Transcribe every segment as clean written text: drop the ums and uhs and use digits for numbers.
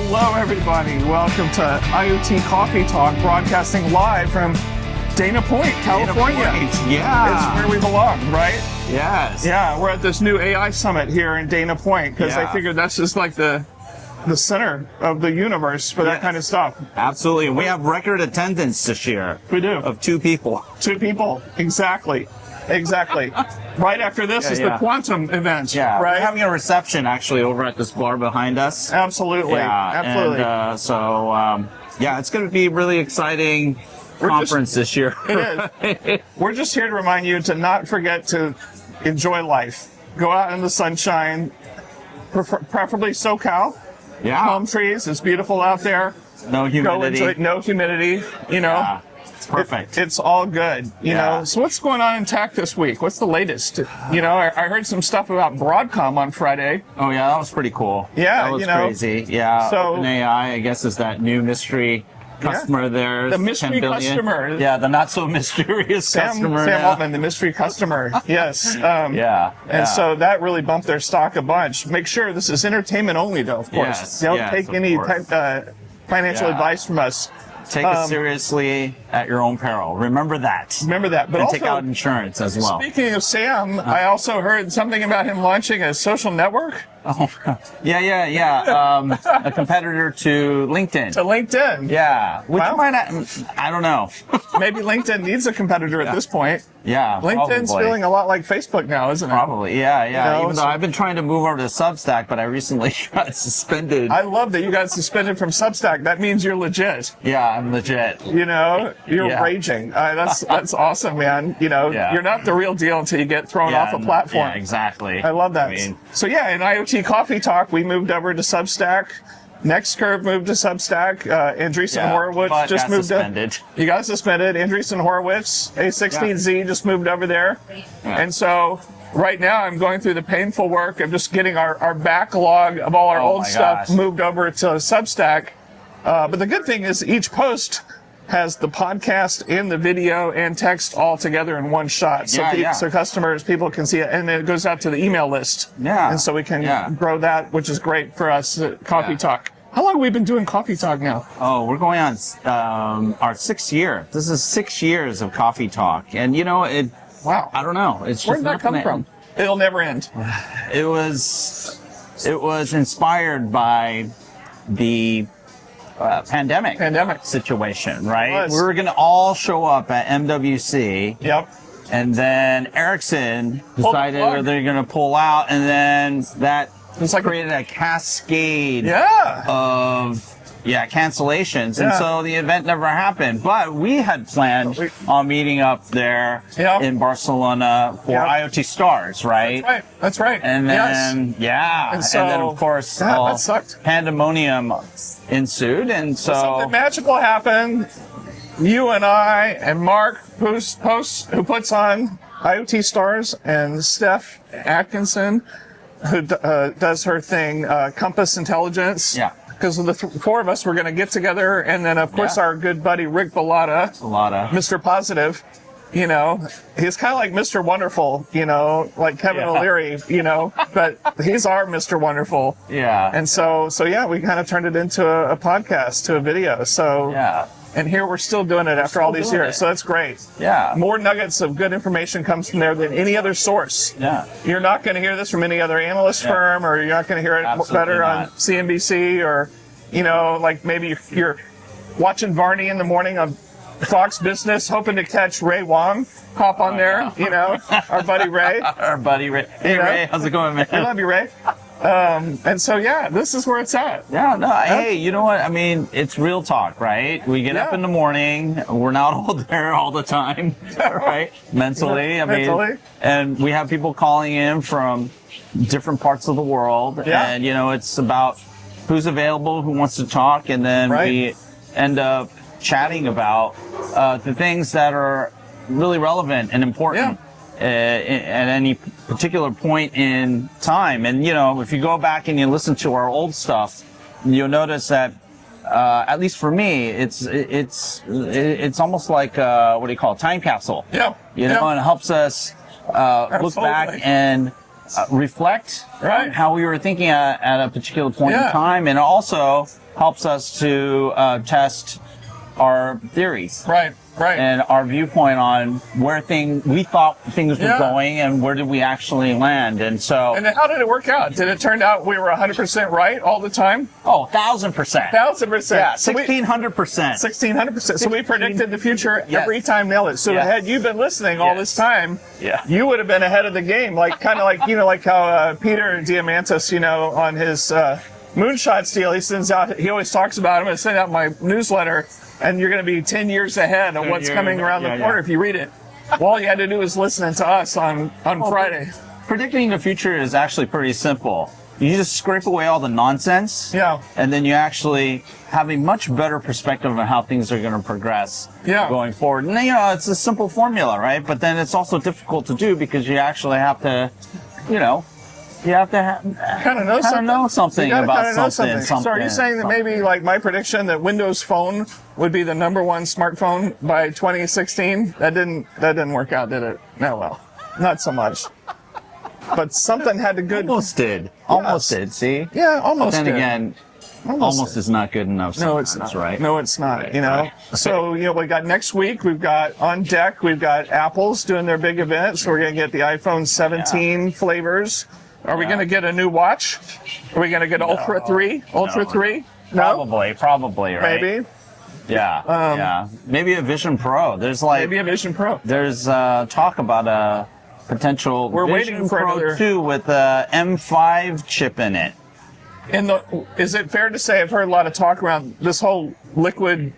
Hello, everybody. Welcome to IoT Coffee Talk, broadcasting live from Dana Point, California. Yeah. It's where we belong, right? Yes. Yeah, we're at this new AI summit here in Dana Point because I figured that's just like the center of the universe for that kind of stuff. Absolutely. We have record attendance this year. We do. Of 2 people. 2 people. Exactly. Right after this is the quantum event. Yeah. Right? We're having a reception actually over at this bar behind us. Absolutely. Yeah. Absolutely. And it's going to be really exciting conference this year. It is. We're just here to remind you to not forget to enjoy life. Go out in the sunshine, preferably SoCal. Yeah. Palm trees. It's beautiful out there. No humidity. Go enjoy it. No humidity. You know. Yeah. It's perfect. It's all good. You know. So what's going on in tech this week? What's the latest? You know, I heard some stuff about Broadcom on Friday. Oh yeah, that was pretty cool. Yeah, that was crazy. Yeah. So OpenAI, I guess, is that new mystery customer there. The mystery customer. Yeah, the not so mysterious customer. Sam Altman, the mystery customer. Yes. And so that really bumped their stock a bunch. Make sure this is entertainment only, though, of course. Yes, Don't take any financial advice from us. Take it seriously at your own peril. Remember that. But and also, take out insurance as well. Speaking of Sam, I also heard something about him launching a social network. Oh, yeah. A competitor to LinkedIn. To LinkedIn. Yeah. Which might not, I don't know. Maybe LinkedIn needs a competitor at this point. Yeah. LinkedIn's probably. feeling a lot like Facebook now, isn't it? Probably. Yeah. You know, even though I've been trying to move over to Substack, but I recently got suspended. I love that you got suspended from Substack. That means you're legit. Yeah, I'm legit. You know, you're raging. That's awesome, man. You know, you're not the real deal until you get thrown off a platform. Yeah, exactly. I love that. In IoT Coffee Talk, we moved over to Substack. Next Curve moved to Substack. Andreessen Horowitz just moved suspended. You got suspended. Andreessen Horowitz, A16Z just moved over there. Yeah. And so right now I'm going through the painful work of just getting our backlog of all our old stuff moved over to Substack. But the good thing is each post has the podcast and the video and text all together in one shot. So people can see it, and then it goes out to the email list. Yeah. And so we can grow that, which is great for us at Coffee Talk. How long have we been doing Coffee Talk now? Oh, we're going on our 6th year. This is 6 years of Coffee Talk. And you know, I don't know. It's just Where did that come from? It'll never end. It was inspired by the pandemic situation, right? We were going to all show up at MWC. Yep. And then Ericsson decided they're going to pull out, and then that created a cascade of cancellations. And so the event never happened. But we had planned on meeting up there in Barcelona for IoT Stars, right? That's right. And then, and then of course, that sucked. Pandemonium ensued. And so something magical happened. You and I and Mark, who puts on IoT Stars, and Steph Atkinson, who does her thing, Compass Intelligence. Yeah. Because the 4 of us were going to get together, and then of course our good buddy Rick Bellotta, Mr. Positive, you know, he's kind of like Mr. Wonderful, you know, like Kevin O'Leary, you know, but he's our Mr. Wonderful. Yeah. And so we kind of turned it into a podcast, to a video. So and here we're still doing it after all these years. So that's great. Yeah. More nuggets of good information comes from there than any other source. Yeah. You're not going to hear this from any other analyst firm, or you're not going to hear it better on CNBC, or, you know, like maybe you're watching Varney in the morning on Fox Business, hoping to catch Ray Wong hop on there, you know, our buddy Ray. Hey, Ray, how's it going, man? I love you, Ray. And so, this is where it's at. Hey, you know what? I mean, it's real talk, right? We get up in the morning. We're not all there all the time, right? Mentally. And we have people calling in from different parts of the world. And, you know, it's about who's available, who wants to talk. And then we end up chatting about the things that are really relevant and important. At any particular point in time. And, you know, if you go back and you listen to our old stuff, you'll notice that, at least for me, it's almost like, what do you call it? Time capsule. Yeah. You know, and it helps us, look back and reflect Right. on how we were thinking at a particular point in time, and it also helps us to test our theories. Right. And our viewpoint on where we thought things were going, and where did we actually land. And so. And then how did it work out? Did it turn out we were 100% right all the time? Oh, 1,000%. 1,000%. Yeah, 1,600%. 1,600%. So we predicted the future every time, nailed it. So had you been listening all this time, you would have been ahead of the game. Like, kind of like, like how Peter Diamandis, on his moonshot deal, he always talks about, I'm going to send out my newsletter, and you're going to be 10 years ahead of what's coming around the corner if you read it. Well, all you had to do was listen to us on Friday. Predicting the future is actually pretty simple. You just scrape away all the nonsense, and then you actually have a much better perspective on how things are going to progress going forward. And it's a simple formula, right? But then it's also difficult to do because you actually have to, you have to kind of know something about something. So are you saying that maybe like my prediction that Windows Phone would be the #1 smartphone by 2016? That didn't work out, did it? No, well, not so much. But something had to good. Almost did. Almost did. See? Yeah, almost. But then did. Again, almost is not good enough. No, it's not. Right. No, it's not. So we got next week. We've got on deck. We've got Apple's doing their big event. So we're gonna get the iPhone 17 flavors. Are we going to get a new watch? Are we going to get Ultra 3? Ultra 3? No? Probably, right? Maybe. Yeah. Maybe a Vision Pro. Maybe a Vision Pro. There's talk about a potential We're Vision waiting for Pro another 2 with a M5 chip in it. Is it fair to say I've heard a lot of talk around this whole liquid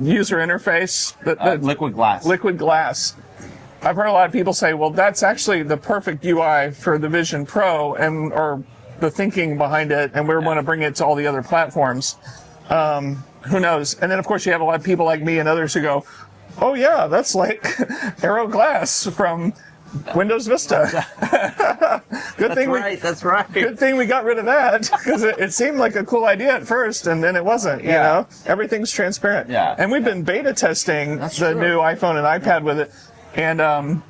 user interface? Liquid glass. Liquid glass. I've heard a lot of people say, well, that's actually the perfect UI for the Vision Pro or the thinking behind it, and we're going to bring it to all the other platforms. Who knows? And then, of course, you have a lot of people like me and others who go, oh, yeah, that's like Aero Glass from Windows Vista. That's right. Good thing we got rid of that, because it seemed like a cool idea at first, and then it wasn't. Everything's transparent. And we've been beta testing new iPhone and iPad with it. And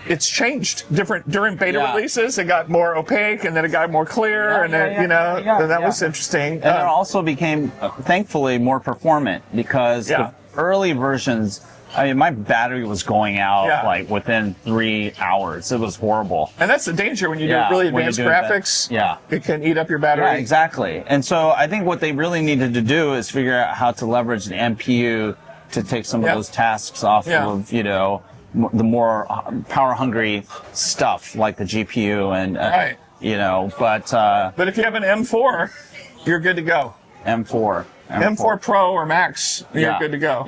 it's changed during beta releases. It got more opaque, and then it got more clear, and that was interesting. And it also became, thankfully, more performant because the early versions. I mean, my battery was going out like within 3 hours. It was horrible. And that's the danger when you do really advanced graphics. It can eat up your battery. Yeah, exactly. And so I think what they really needed to do is figure out how to leverage the NPU to take some of those tasks off of the more power-hungry stuff like the GPU and but if you have an M4, you're good to go. M4 Pro or Max, you're good to go.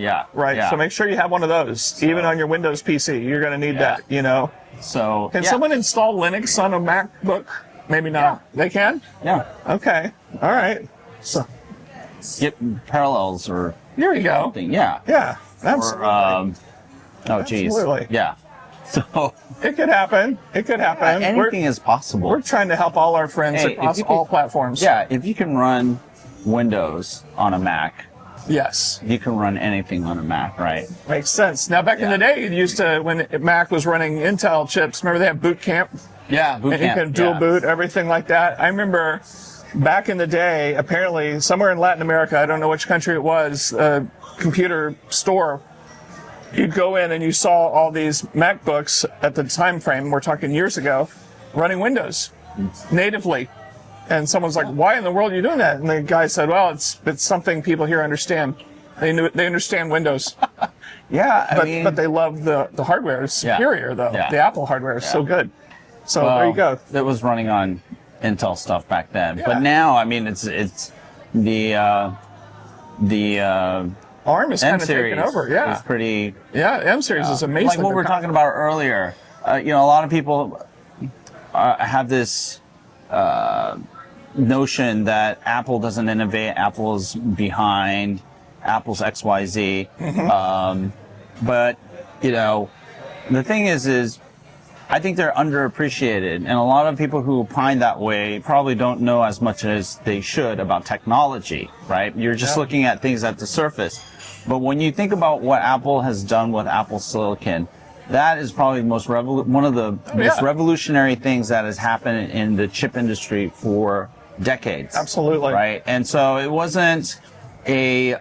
So make sure you have one of those, even on your Windows PC. You're going to need that. So can someone install Linux on a MacBook? Maybe not. They can. Okay. All right. So get Parallels or there you go. Something. Absolutely. Oh, geez. Absolutely. So it could happen. Anything is possible. We're trying to help all our friends across all platforms. If you can run Windows on a Mac, yes, you can run anything on a Mac, right? Makes sense. Now, back in the day, it used to, when Mac was running Intel chips, remember they had Boot Camp? Yeah, Boot and Camp. You can dual boot, everything like that. I remember back in the day, apparently somewhere in Latin America, I don't know which country it was, a computer store, you'd go in and you saw all these MacBooks at the time frame, we're talking years ago, running Windows natively. And someone's like, why in the world are you doing that? And the guy said, well, it's something people here understand. They understand Windows. But they love the hardware. It's superior, though. The Apple hardware is so good. So there you go. It was running on Intel stuff back then. But now, I mean, it's the ARM is kind of taking over. It's pretty. M series is amazing. Like what we were talking about earlier. A lot of people have this notion that Apple doesn't innovate, Apple's behind, Apple's XYZ. But the thing is I think they're underappreciated, and a lot of people who opine that way probably don't know as much as they should about technology, right? You're just looking at things at the surface. But when you think about what Apple has done with Apple Silicon, that is probably the most one of the most revolutionary things that has happened in the chip industry for decades. Absolutely. Right. And so it wasn't a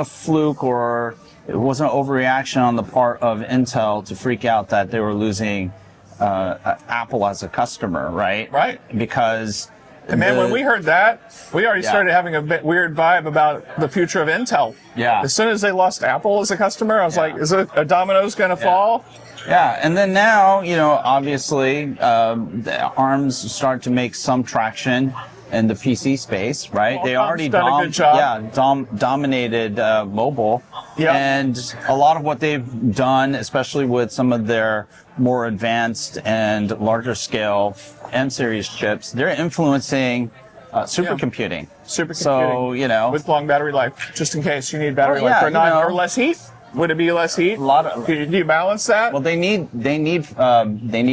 fluke, or it wasn't an overreaction on the part of Intel to freak out that they were losing Apple as a customer, right? Right. Because and man, when we heard that, we already started having a bit weird vibe about the future of Intel. Yeah. As soon as they lost Apple as a customer, I was like, is it a domino's going to fall? Yeah, and then now, obviously, the ARMs start to make some traction in the PC space, right? Qualcomm's they already done a good job. dominated mobile, Yeah. and a lot of what they've done, especially with some of their more advanced and larger scale M series chips, they're influencing supercomputing. Supercomputing. So with long battery life, just in case you need battery life or less heat. Would it be less heat? Do you balance that? Well, they need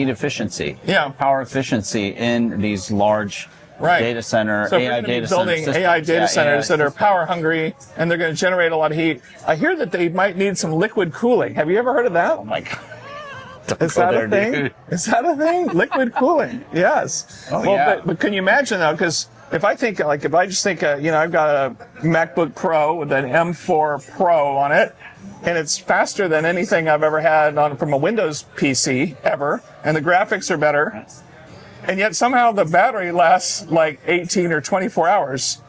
efficiency. Yeah. Power efficiency in these large data center, so AI data center building AI data centers that are power hungry, and they're going to generate a lot of heat. I hear that they might need some liquid cooling. Have you ever heard of that? Oh my God. Is that a thing? Dude. Is that a thing? Liquid cooling. Yes. Oh, yeah. But can you imagine though? Because if I just think, I've got a MacBook Pro with an M4 Pro on it, and it's faster than anything I've ever had from a Windows PC ever, and the graphics are better, and yet somehow the battery lasts like 18 or 24 hours.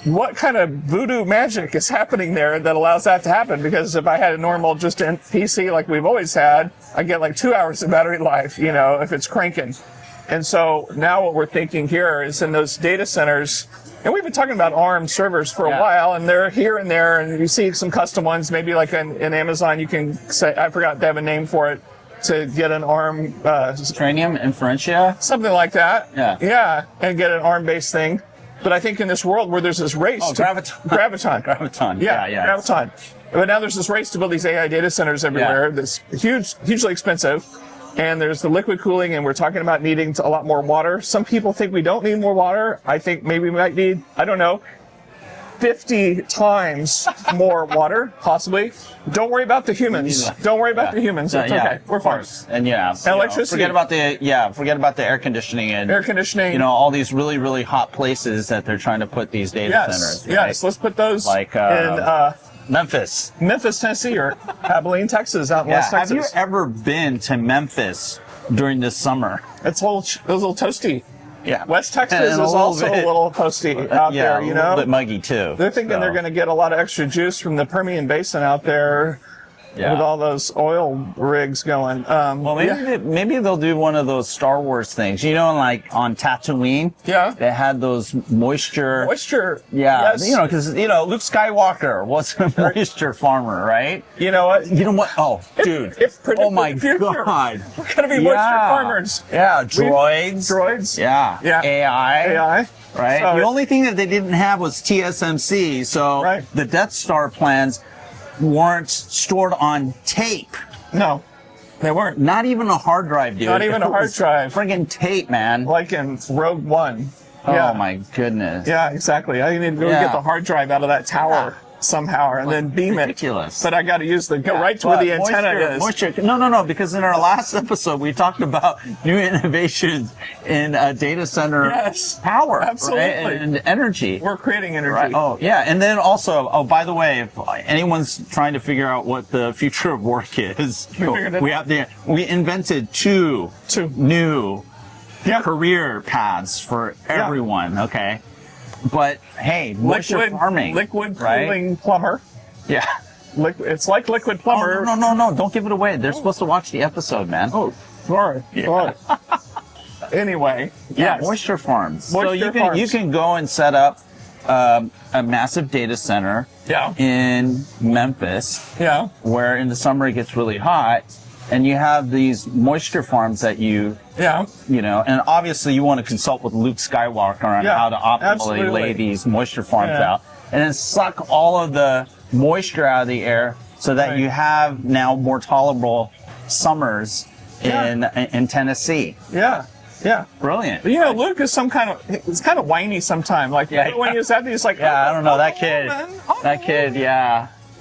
What kind of voodoo magic is happening there that allows that to happen? Because if I had a normal just PC like we've always had, I get like 2 hours of battery life, if it's cranking. And so now what we're thinking here is in those data centers, and we've been talking about ARM servers for a while, and they're here and there, and you see some custom ones, maybe like in Amazon, you can say, I forgot they have a name for it, to get an ARM... Trainium Inferentia? Something like that. Yeah. Yeah, and get an ARM-based thing. But I think in this world where there's this race to... Graviton. Graviton. Yeah, Graviton. But now there's this race to build these AI data centers everywhere that's hugely expensive. And there's the liquid cooling, and we're talking about needing a lot more water. Some people think we don't need more water. I think maybe we might need, 50 times more water, possibly. Don't worry about the humans. Don't worry about the humans. It's okay. We're fine. And electricity. Forget about the air conditioning and all these really, really hot places that they're trying to put these data centers. Right? Yes, let's put those in Memphis, Tennessee, or Abilene, Texas, out in West Texas. Have you ever been to Memphis during this summer? It's a little toasty. Yeah. West Texas is also a little toasty out there, a little bit muggy too. They're thinking they're going to get a lot of extra juice from the Permian Basin out there. With all those oil rigs going. Maybe they'll do one of those Star Wars things. Like on Tatooine. Yeah. They had those moisture. Yeah. Yes. Because Luke Skywalker was a moisture farmer, right? You know what? Oh, dude. Oh my God. We're gonna be moisture farmers. Yeah. Droids. Yeah. AI. Right. So the only thing that they didn't have was TSMC. So the Death Star plans weren't stored on tape. No, they weren't. Not even a hard drive, dude. Not even a hard drive. Friggin' tape, man. Like in Rogue One. Oh my goodness. Yeah, exactly. I need to go get the hard drive out of that tower somehow and then beam ridiculous. But I got to use go right to where the antenna is. Moisture. No, because in our last episode we talked about new innovations in data center power, absolutely, and energy. We're creating energy. Right. Oh yeah, and then also, by the way, if anyone's trying to figure out what the future of work is, we invented two new career paths for everyone. Okay. But hey, moisture farming, liquid cooling plumber. Yeah, it's like liquid plumber. Oh, no! Don't give it away. They're supposed to watch the episode, man. Oh, sorry. Yeah. Anyway, moisture farms. So you can go and set up a massive data center. In Memphis. Where in the summer it gets really hot. And you have these moisture farms that and obviously you want to consult with Luke Skywalker on how to optimally lay these moisture farms out. And then suck all of the moisture out of the air so that you have now more tolerable summers in Tennessee. Yeah. Brilliant. But, Luke is it's kind of whiny sometimes. Like when he was at these, like, I don't know, that kid,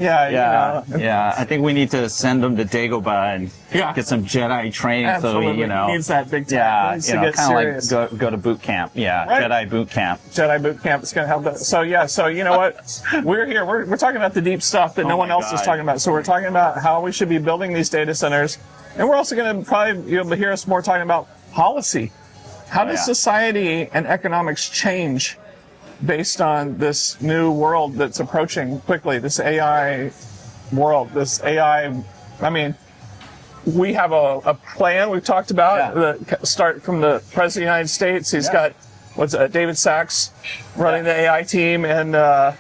Yeah, Yeah, you know. yeah. I think we need to send him to Dagobah and get some Jedi training. Absolutely. So he, He needs that big time. Yeah, He needs you to know, get kind of serious. like go to boot camp. Yeah, Right. Jedi boot camp. Jedi boot camp is going to help us. So yeah, so you know what? We're here. We're talking about the deep stuff that no one else is talking about. So we're talking about how we should be building these data centers, and we're also going to probably you'll hear us more talking about policy. How does society and economics change based on this new world that's approaching quickly? This AI world, this AI. I mean, we have a plan we've talked about. The start from the President of the United States. He's got David Sachs running the AI team, and the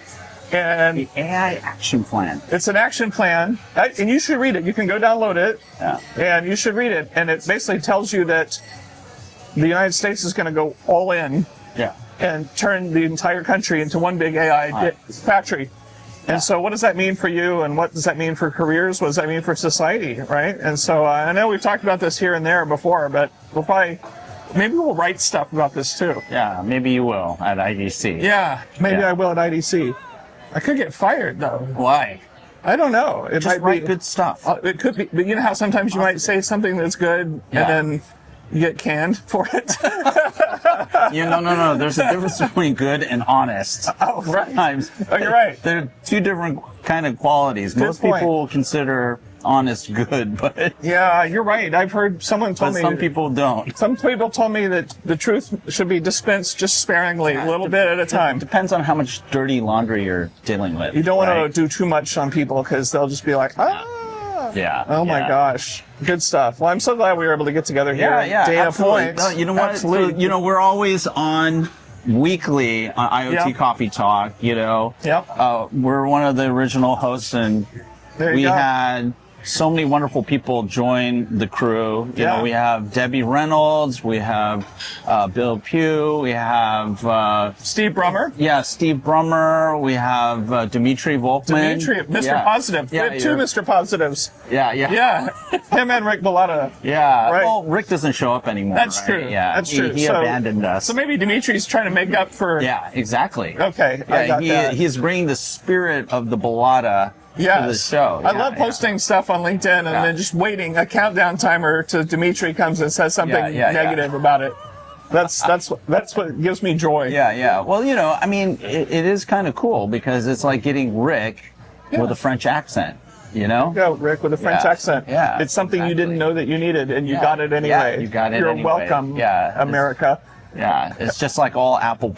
AI action plan. It's an action plan, and you should read it. You can go download it, and you should read it. And it basically tells you that the United States is going to go all in, and turn the entire country into one big AI factory. And so what does that mean for you, and what does that mean for careers? What does that mean for society, right? And so I know we've talked about this here and there before, but maybe we'll write stuff about this too. Yeah, maybe you will at IDC. Yeah, maybe I will at IDC. I could get fired, though. Why? I don't know. It Just might write be good stuff. It could be, but you know how sometimes you might say something that's good, and then you get canned for it? No. There's a difference between good and honest. Oh, right. Sometimes. Oh, you're right. They're two different kind of qualities. Most point. people will consider honest good, but Yeah, you're right. I've heard someone told me. some people don't. Some people told me that the truth should be dispensed just sparingly, a little bit at a time. Depends on how much dirty laundry you're dealing with. You don't want to do too much on people because they'll just be like, Yeah. Oh my gosh. Good stuff. Well, I'm so glad we were able to get together here. Data absolutely. Point. No, you know what? Absolutely. So, we're always on weekly on IoT Coffee Talk, Yep. We're one of the original hosts, and There you we go. had so many wonderful people join the crew. You know, we have Debbie Reynolds, we have Bill Pugh, we have Steve Brummer. Yeah, Steve Brummer, we have Dimitri Volkman. Dimitri, Mr. Positive. Yeah, we have two Mr. Positives. Yeah. Yeah. Him and Rick Bellata. Yeah. Right. Well, Rick doesn't show up anymore. That's right? true. Yeah. That's true. He abandoned us. So maybe Dimitri's trying to make up for. Yeah, exactly. Okay. I got that. He's bringing the spirit of the Bellata to the show. I love posting stuff on LinkedIn and then just waiting a countdown timer till Dimitri comes and says something negative about it. That's what gives me joy. Yeah. Well, I mean, it is kind of cool because it's like getting Rick with a French accent. Go, Rick, with a French accent. Yeah, it's something you didn't know that you needed, and you got it anyway. Yeah, you got it You're anyway. welcome, America. Yeah, it's just like all Apple.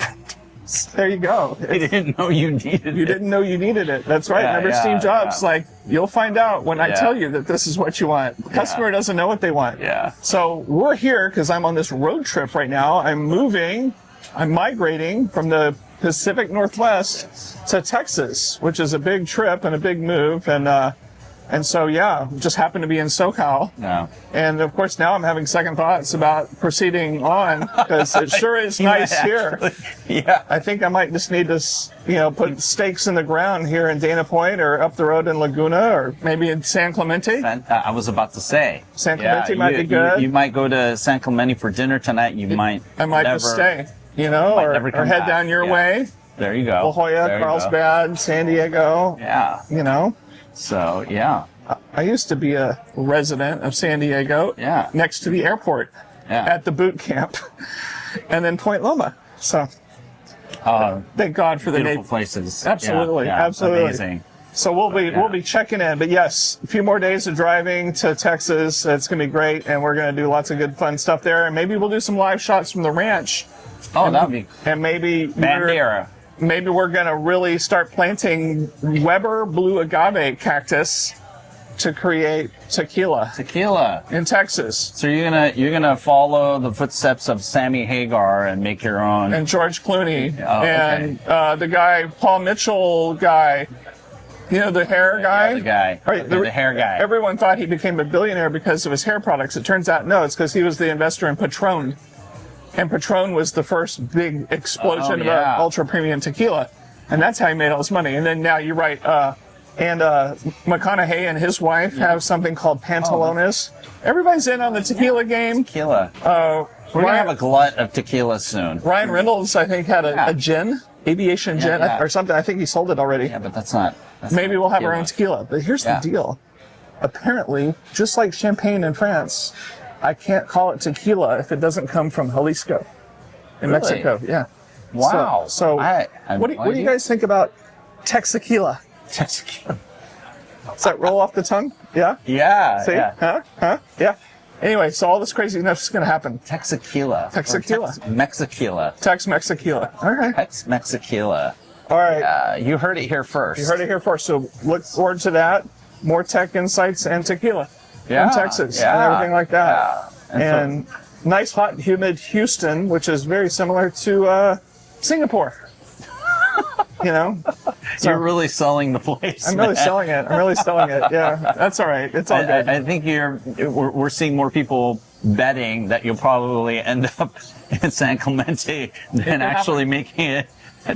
There you go. You didn't know you needed it. You didn't know you needed it. That's right. Remember Steve Jobs? Like, you'll find out when I tell you that this is what you want. The customer doesn't know what they want. Yeah. So we're here because I'm on this road trip right now. I'm migrating from the Pacific Northwest to Texas, which is a big trip and a big move. And so, just happened to be in SoCal. Yeah. And of course, now I'm having second thoughts about proceeding on because it sure is nice here. Yeah. I think I might just need to, put stakes in the ground here in Dana Point or up the road in Laguna or maybe in San Clemente. I was about to say. San Clemente might be good. You might go to San Clemente for dinner tonight. I might just stay, or head down your way. There you go. La Jolla, Carlsbad, San Diego. Yeah. So, yeah. I used to be a resident of San Diego. Yeah. Next to the airport. Yeah. At the boot camp. And then Point Loma. So, thank God for the beautiful places. Absolutely. Yeah, absolutely. Amazing. So we'll be checking in. But yes, a few more days of driving to Texas. It's going to be great. And we're going to do lots of good, fun stuff there. And maybe we'll do some live shots from the ranch. Oh, that would be. And maybe Bandera. Maybe we're going to really start planting Weber blue agave cactus to create tequila in Texas. So you're gonna follow the footsteps of Sammy Hagar and make your own. And George Clooney and okay. The guy Paul Mitchell guy, the hair guy. Yeah, the guy. Right, the hair guy. Everyone thought he became a billionaire because of his hair products. It turns out no, it's because he was the investor in Patron. And Patron was the first big explosion of ultra premium tequila. And that's how he made all his money. And then now you're right. And McConaughey and his wife have something called Pantalones. Everybody's in on the tequila game. Tequila. We're going to have a glut of tequila soon. Ryan Reynolds, I think, had a gin. Aviation Gin or something. I think he sold it already. Yeah, but that's not. Maybe we'll have our own tequila. But here's the deal. Apparently, just like champagne in France, I can't call it tequila if it doesn't come from Jalisco in Mexico. Yeah. Wow. So what do you guys think about Texaquila? Texaquila. Does that roll off the tongue? Yeah? Yeah. See? Yeah. Huh? Yeah. Anyway, so all this craziness is going to happen. Texaquila. Texaquila. Mexaquila. Tex-Mexiquila. All right. Tex-Mexiquila. All right. You heard it here first. You heard it here first. So look forward to that. More tech insights and tequila from Texas and everything like that. Yeah. And nice, hot, humid Houston, which is very similar to Singapore. You know? So you're really selling the place. I'm really selling it. Yeah, that's all right. It's all good. I think we're seeing more people betting that you'll probably end up in San Clemente than actually making it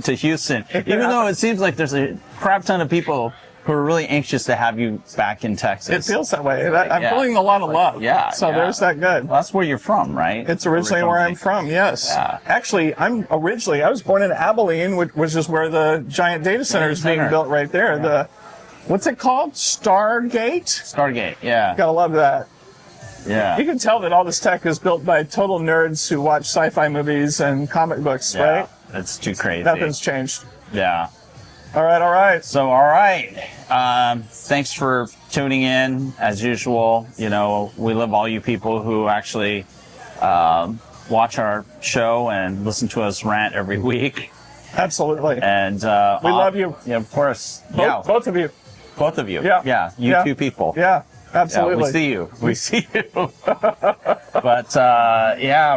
to Houston. Even though it seems like there's a crap ton of people who are really anxious to have you back in Texas. It feels that way. I'm feeling a lot of love. So there's that good. Well, that's where you're from, right? It's originally where I'm from, yes. Yeah. Actually, I was born in Abilene, which is where the giant data center is being built right there. Yeah. What's it called? Stargate? Stargate, yeah. Gotta love that. Yeah. You can tell that all this tech is built by total nerds who watch sci-fi movies and comic books, right? That's too crazy. Nothing's changed. Yeah. All right. So, all right. Thanks for tuning in. As usual, we love all you people who actually watch our show and listen to us rant every week. Absolutely. And we love you. Yeah, of course. Both of you. Both of you. Yeah. Yeah. You two people. Yeah. Absolutely. Yeah, we see you. But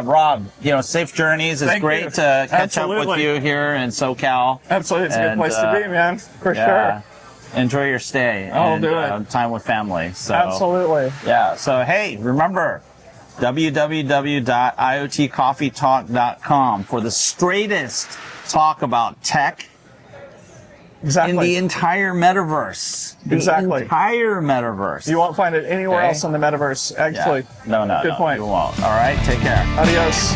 Rob, safe journeys. It's great to catch up with you here in SoCal. Absolutely, it's a good place to be, man. For sure. Enjoy your stay. I'll do it. Time with family. So absolutely. Yeah. So hey, remember www.iotcoffeetalk.com for the straightest talk about tech. Exactly. In the entire metaverse. The entire metaverse. You won't find it anywhere else in the metaverse, actually. Yeah. No. Good point. You won't. All right. Take care. Adios.